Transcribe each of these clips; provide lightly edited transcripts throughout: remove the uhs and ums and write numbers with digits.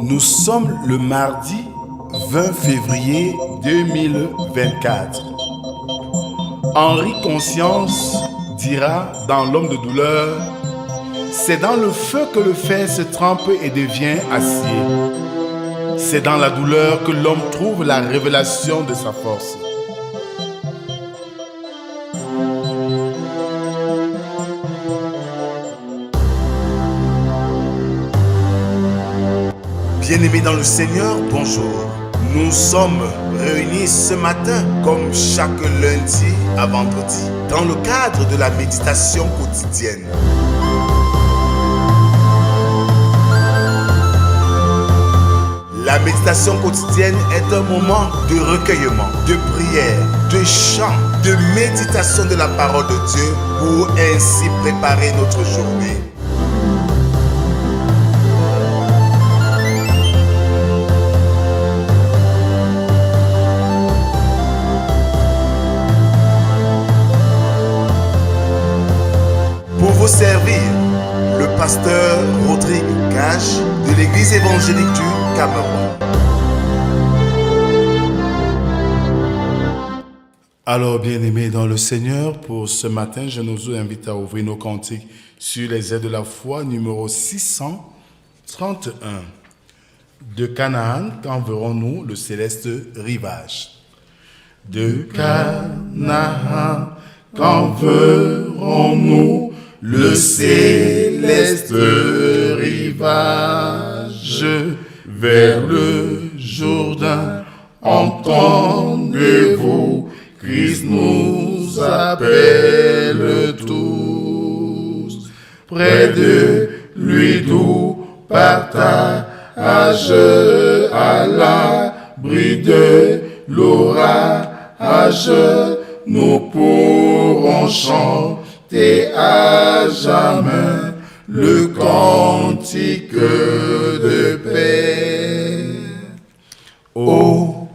Nous sommes le mardi 20 février 2024. Henri Conscience dira dans L'homme de douleur, c'est dans le feu que le fer se trempe et devient acier. C'est dans la douleur que l'homme trouve la révélation de sa force. Bien-aimés dans le Seigneur, bonjour. Nous sommes réunis ce matin, comme chaque lundi à vendredi, dans le cadre de la méditation quotidienne. La méditation quotidienne est un moment de recueillement, de prière, de chant, de méditation de la parole de Dieu pour ainsi préparer notre journée. Pour vous servir, le pasteur Rodrigue Gage de l'église évangélique du Cameroun. Alors, bien-aimés dans le Seigneur, pour ce matin, je nous invite à ouvrir nos cantiques sur les airs de la foi, numéro 631. De Canaan, quand verrons-nous le céleste rivage? De Canaan, quand verrons-nous le céleste rivage? Vers le Jourdain, entendez-vous, Christ nous appelle tous. Près de lui d'où partage à l'abri de l'orage, nous pourrons chanter à jamais le cantique de paix. Oh,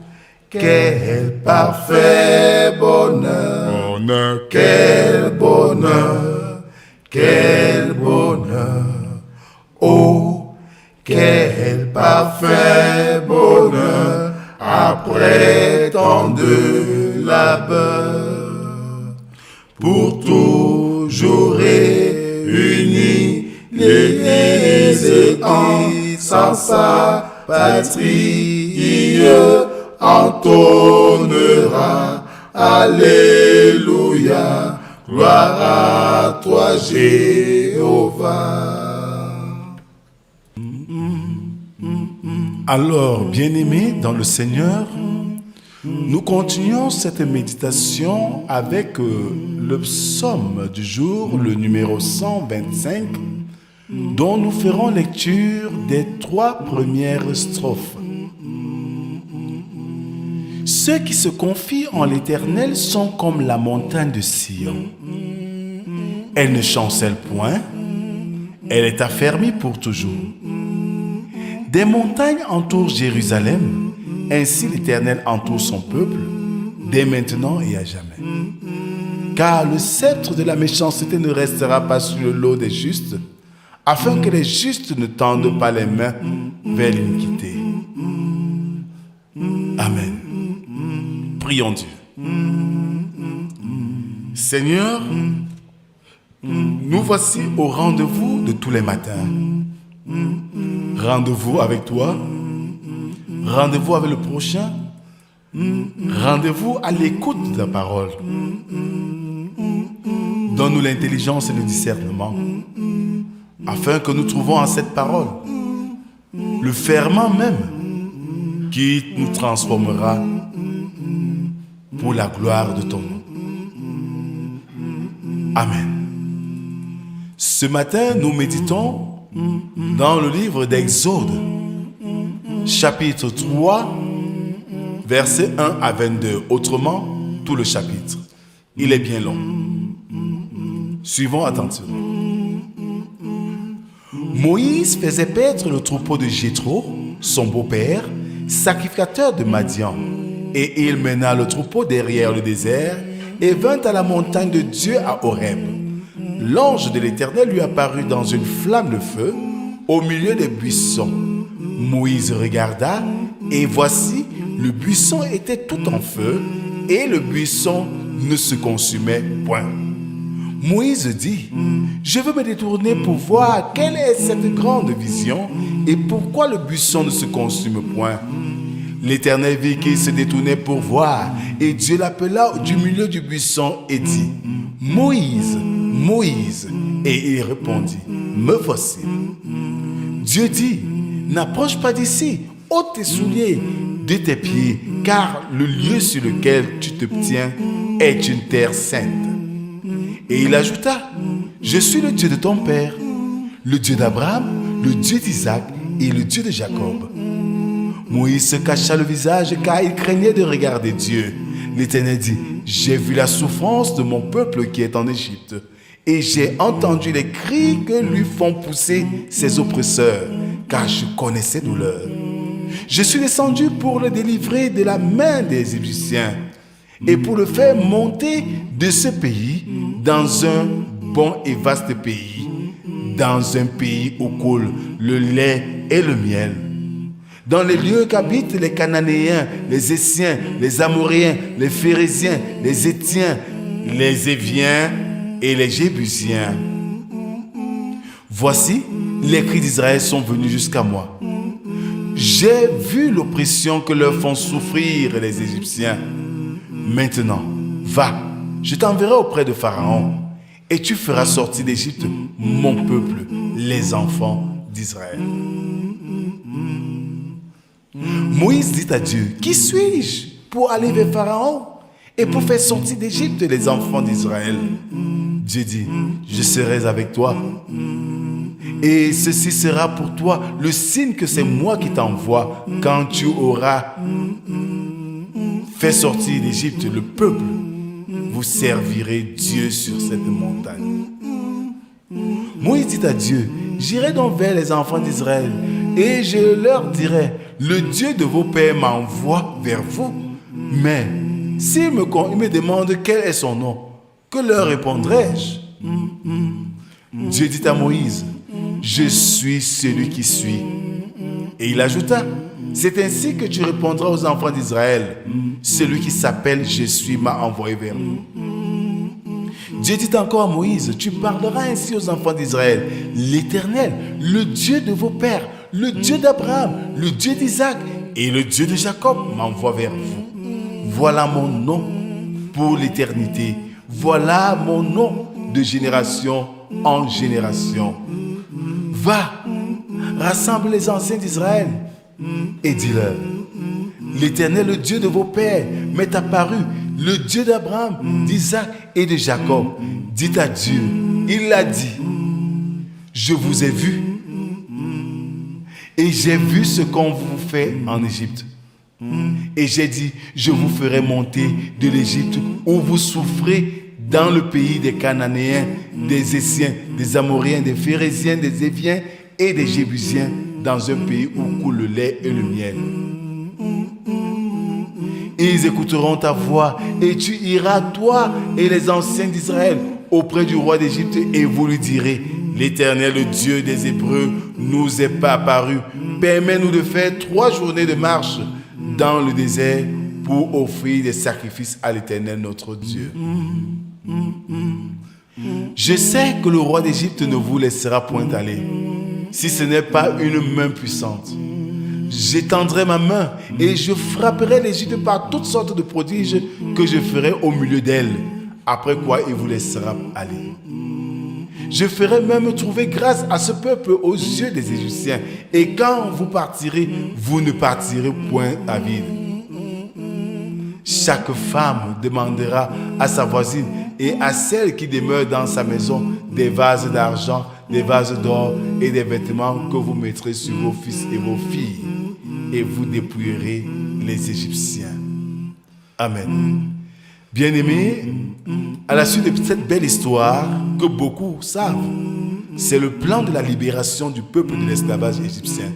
quel parfait bonheur, quel bonheur, quel bonheur. Oh, quel parfait bonheur après tant de labeur. Pour toujours réunis, l'Église sans sa patrie entonnera Alléluia, gloire à toi Jéhovah. Alors, bien-aimés dans le Seigneur, nous continuons cette méditation avec le psaume du jour, le numéro 125, dont nous ferons lecture des 3 premières strophes. Ceux qui se confient en l'Éternel sont comme la montagne de Sion. Elle ne chancelle point, elle est affermie pour toujours. Des montagnes entourent Jérusalem, ainsi l'Éternel entoure son peuple, dès maintenant et à jamais. Car le sceptre de la méchanceté ne restera pas sur le lot des justes, afin que les justes ne tendent pas les mains vers l'iniquité. Amen. Prions Dieu. Seigneur, nous voici au rendez-vous de tous les matins. Rendez-vous avec toi, rendez-vous avec le prochain, rendez-vous à l'écoute de ta parole. Donne-nous l'intelligence et le discernement, afin que nous trouvions en cette parole le ferment même qui nous transformera pour la gloire de ton nom. Amen. Ce matin, nous méditons dans le livre d'Exode, chapitre 3, versets 1 à 22. Autrement, tout le chapitre. Il est bien long. Suivons attentivement. Moïse faisait paître le troupeau de Jéthro, son beau-père, sacrificateur de Madian. Et il mena le troupeau derrière le désert et vint à la montagne de Dieu à Horeb. L'ange de l'Éternel lui apparut dans une flamme de feu au milieu des buissons. Moïse regarda, et voici, le buisson était tout en feu, et le buisson ne se consumait point. Moïse dit, je veux me détourner pour voir quelle est cette grande vision, et pourquoi le buisson ne se consume point. L'Éternel vit qu'il se détournait pour voir, et Dieu l'appela du milieu du buisson et dit, Moïse, Moïse. Et il répondit, me voici. Dieu dit, n'approche pas d'ici, ôte tes souliers de tes pieds, car le lieu sur lequel tu te tiens est une terre sainte. Et il ajouta, je suis le Dieu de ton père, le Dieu d'Abraham, le Dieu d'Isaac et le Dieu de Jacob. Moïse se cacha le visage car il craignait de regarder Dieu. L'Éternel dit, j'ai vu la souffrance de mon peuple qui est en Égypte, et j'ai entendu les cris que lui font pousser ses oppresseurs, car je connais ses douleurs. Je suis descendu pour le délivrer de la main des Égyptiens, et pour le faire monter de ce pays dans un bon et vaste pays, dans un pays où coule le lait et le miel, dans les lieux qu'habitent les Cananéens, les Essiens, les Amoréens, les Phérésiens, les Hétiens, les Éviens et les Jébusiens. Voici, les cris d'Israël sont venus jusqu'à moi. J'ai vu l'oppression que leur font souffrir les Égyptiens. Maintenant, va, je t'enverrai auprès de Pharaon, et tu feras sortir d'Égypte mon peuple, les enfants d'Israël. Moïse dit à Dieu, qui suis-je pour aller vers Pharaon et pour faire sortir d'Égypte les enfants d'Israël? Dieu dit, je serai avec toi. Et ceci sera pour toi le signe que c'est moi qui t'envoie quand tu auras fait sortir d'Égypte le peuple. Vous servirez Dieu sur cette montagne. Moïse dit à Dieu, j'irai donc vers les enfants d'Israël et je leur dirai, le Dieu de vos pères m'envoie vers vous. Mais s'ils me demandent quel est son nom, que leur répondrai-je? Dieu dit à Moïse, je suis celui qui suis. Et il ajouta, c'est ainsi que tu répondras aux enfants d'Israël, celui qui s'appelle je suis m'a envoyé vers vous. Dieu dit encore à Moïse, tu parleras ainsi aux enfants d'Israël, l'Éternel, le Dieu de vos pères, le Dieu d'Abraham, le Dieu d'Isaac et le Dieu de Jacob m'envoie vers vous. Voilà mon nom pour l'éternité. Voilà mon nom de génération en génération. Va, rassemble les anciens d'Israël et dis-leur, l'Éternel, le Dieu de vos pères, m'est apparu, le Dieu d'Abraham, d'Isaac et de Jacob. Dites à Dieu, il l'a dit, je vous ai vu et j'ai vu ce qu'on vous fait en Égypte. Et j'ai dit, je vous ferai monter de l'Égypte où vous souffrez dans le pays des Cananéens, des Essiens, des Amoréens, des Phérésiens, des Éviens et des Jébusiens, dans un pays où coule le lait et le miel. Ils écouteront ta voix et tu iras, toi et les anciens d'Israël, auprès du roi d'Égypte et vous lui direz, l'Éternel, le Dieu des Hébreux, nous est pas apparu. Permets-nous de faire 3 journées de marche dans le désert pour offrir des sacrifices à l'Éternel, notre Dieu. Je sais que le roi d'Égypte ne vous laissera point aller, si ce n'est pas une main puissante. J'étendrai ma main et je frapperai l'Égypte par toutes sortes de prodiges que je ferai au milieu d'elle, après quoi il vous laissera aller. Je ferai même trouver grâce à ce peuple aux yeux des Égyptiens, et quand vous partirez, vous ne partirez point à vide. Chaque femme demandera à sa voisine et à celle qui demeure dans sa maison des vases d'argent, des vases d'or et des vêtements que vous mettrez sur vos fils et vos filles, et vous dépouillerez les Égyptiens. Amen. Bien-aimés, à la suite de cette belle histoire que beaucoup savent, c'est le plan de la libération du peuple de l'esclavage égyptien.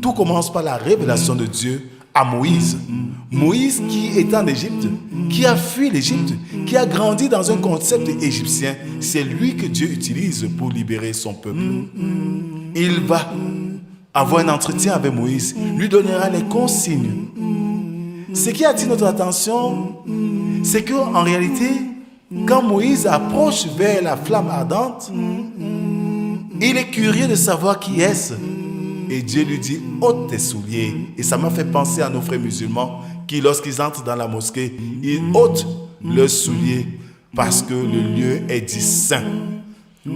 Tout commence par la révélation de Dieu à Moïse. Moïse qui est en Égypte, qui a fui l'Égypte, qui a grandi dans un concept égyptien, c'est lui que Dieu utilise pour libérer son peuple. Il va avoir un entretien avec Moïse, lui donnera les consignes. Ce qui attire notre attention, c'est qu'en réalité, quand Moïse approche vers la flamme ardente, il est curieux de savoir qui est-ce. Et Dieu lui dit, ôte tes souliers. Et ça m'a fait penser à nos frères musulmans qui, lorsqu'ils entrent dans la mosquée, ils ôtent leurs souliers parce que le lieu est dit saint.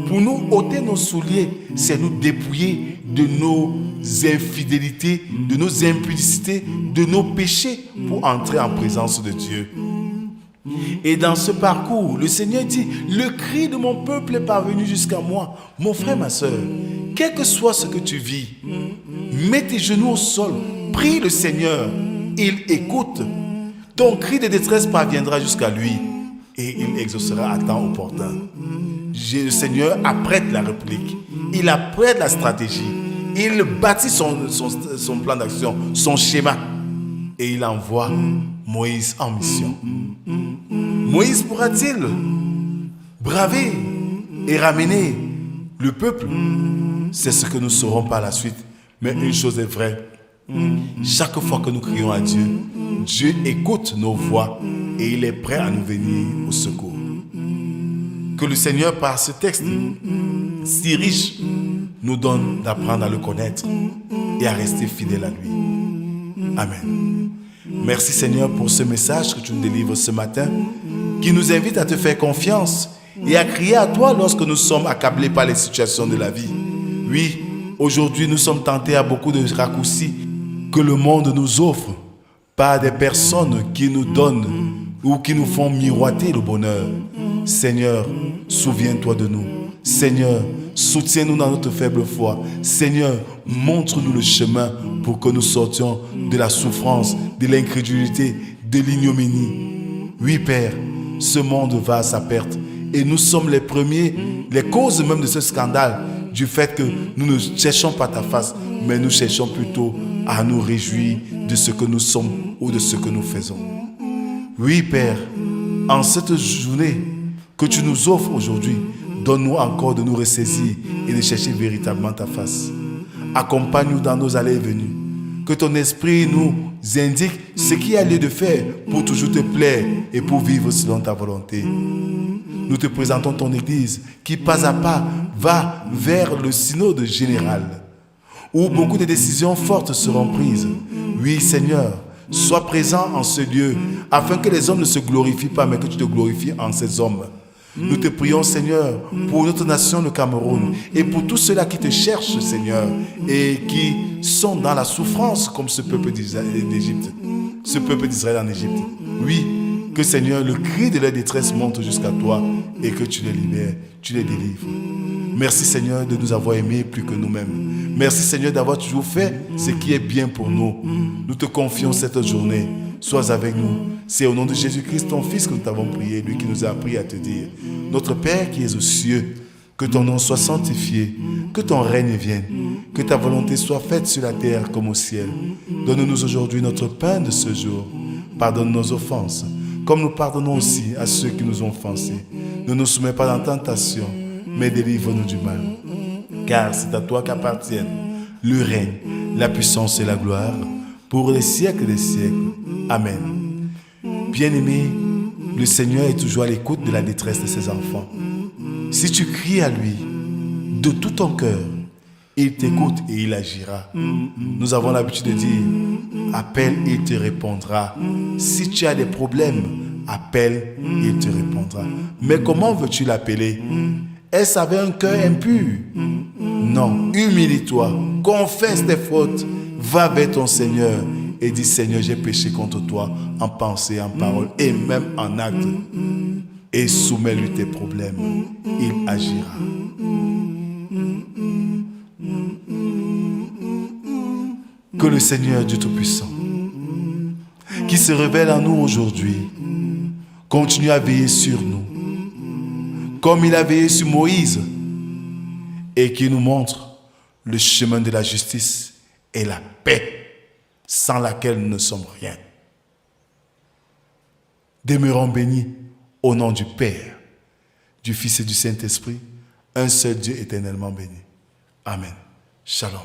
Pour nous, ôter nos souliers, c'est nous dépouiller de nos infidélités, de nos impudicités, de nos péchés pour entrer en présence de Dieu. Et dans ce parcours, le Seigneur dit, le cri de mon peuple est parvenu jusqu'à moi. Mon frère, ma soeur, quel que soit ce que tu vis, mets tes genoux au sol, prie le Seigneur, il écoute. Ton cri de détresse parviendra jusqu'à lui et il exaucera à temps opportun. Le Seigneur apprête la réplique, il apprête la stratégie, il bâtit son plan d'action, son schéma et il envoie Moïse en mission. Moïse pourra-t-il braver et ramener le peuple? C'est ce que nous saurons par la suite. Mais une chose est vraie, chaque fois que nous crions à Dieu, Dieu écoute nos voix et il est prêt à nous venir au secours. Que le Seigneur, par ce texte si riche, nous donne d'apprendre à le connaître et à rester fidèle à lui. Amen. Merci Seigneur pour ce message que tu nous délivres ce matin, qui nous invite à te faire confiance et à crier à toi lorsque nous sommes accablés par les situations de la vie. Oui, aujourd'hui nous sommes tentés à beaucoup de raccourcis que le monde nous offre par des personnes qui nous donnent ou qui nous font miroiter le bonheur. Seigneur, souviens-toi de nous. Seigneur, soutiens-nous dans notre faible foi. Seigneur, montre-nous le chemin pour que nous sortions de la souffrance, de l'incrédulité, de l'ignominie. Oui, Père, ce monde va à sa perte et nous sommes les premiers, les causes même de ce scandale, du fait que nous ne cherchons pas ta face, mais nous cherchons plutôt à nous réjouir de ce que nous sommes ou de ce que nous faisons. Oui, Père, en cette journée que tu nous offres aujourd'hui, donne-nous encore de nous ressaisir et de chercher véritablement ta face. Accompagne-nous dans nos allées et venues. Que ton esprit nous indique ce qu'il y a lieu de faire pour toujours te plaire et pour vivre selon ta volonté. Nous te présentons ton Église qui, pas à pas, va vers le synode général, où beaucoup de décisions fortes seront prises. Oui, Seigneur, sois présent en ce lieu, afin que les hommes ne se glorifient pas, mais que tu te glorifies en ces hommes. Nous te prions, Seigneur, pour notre nation, le Cameroun, et pour tous ceux-là qui te cherchent, Seigneur, et qui sont dans la souffrance comme ce peuple d'Égypte, ce peuple d'Israël en Égypte. Oui, que, Seigneur, le cri de leur détresse monte jusqu'à toi et que tu les libères, tu les délivres. Merci, Seigneur, de nous avoir aimés plus que nous-mêmes. Merci, Seigneur, d'avoir toujours fait ce qui est bien pour nous. Nous te confions cette journée. Sois avec nous. C'est au nom de Jésus-Christ, ton Fils, que nous t'avons prié, lui qui nous a appris à te dire: Notre Père qui es aux cieux, que ton nom soit sanctifié, que ton règne vienne, que ta volonté soit faite sur la terre comme au ciel. Donne-nous aujourd'hui notre pain de ce jour. Pardonne nos offenses, comme nous pardonnons aussi à ceux qui nous ont offensés. Ne nous soumets pas dans la tentation, mais délivre-nous du mal. Car c'est à toi qu'appartiennent le règne, la puissance et la gloire, pour les siècles des siècles. Amen. Bien-aimé, le Seigneur est toujours à l'écoute de la détresse de ses enfants. Si tu cries à lui de tout ton cœur, il t'écoute et il agira. Nous avons l'habitude de dire: appelle et il te répondra. Si tu as des problèmes, appelle et il te répondra. Mais comment veux-tu l'appeler? Est-ce avec un cœur impur? Non, humilie-toi, confesse tes fautes, va vers ton Seigneur et dis: Seigneur, j'ai péché contre toi en pensée, en parole et même en acte. Et soumets-lui tes problèmes, il agira. Que le Seigneur Dieu Tout-Puissant, qui se révèle en nous aujourd'hui, continue à veiller sur nous, comme il a veillé sur Moïse, et qui nous montre le chemin de la justice et la paix, sans laquelle nous ne sommes rien. Demeurons bénis au nom du Père, du Fils et du Saint-Esprit, un seul Dieu éternellement béni. Amen. Shalom.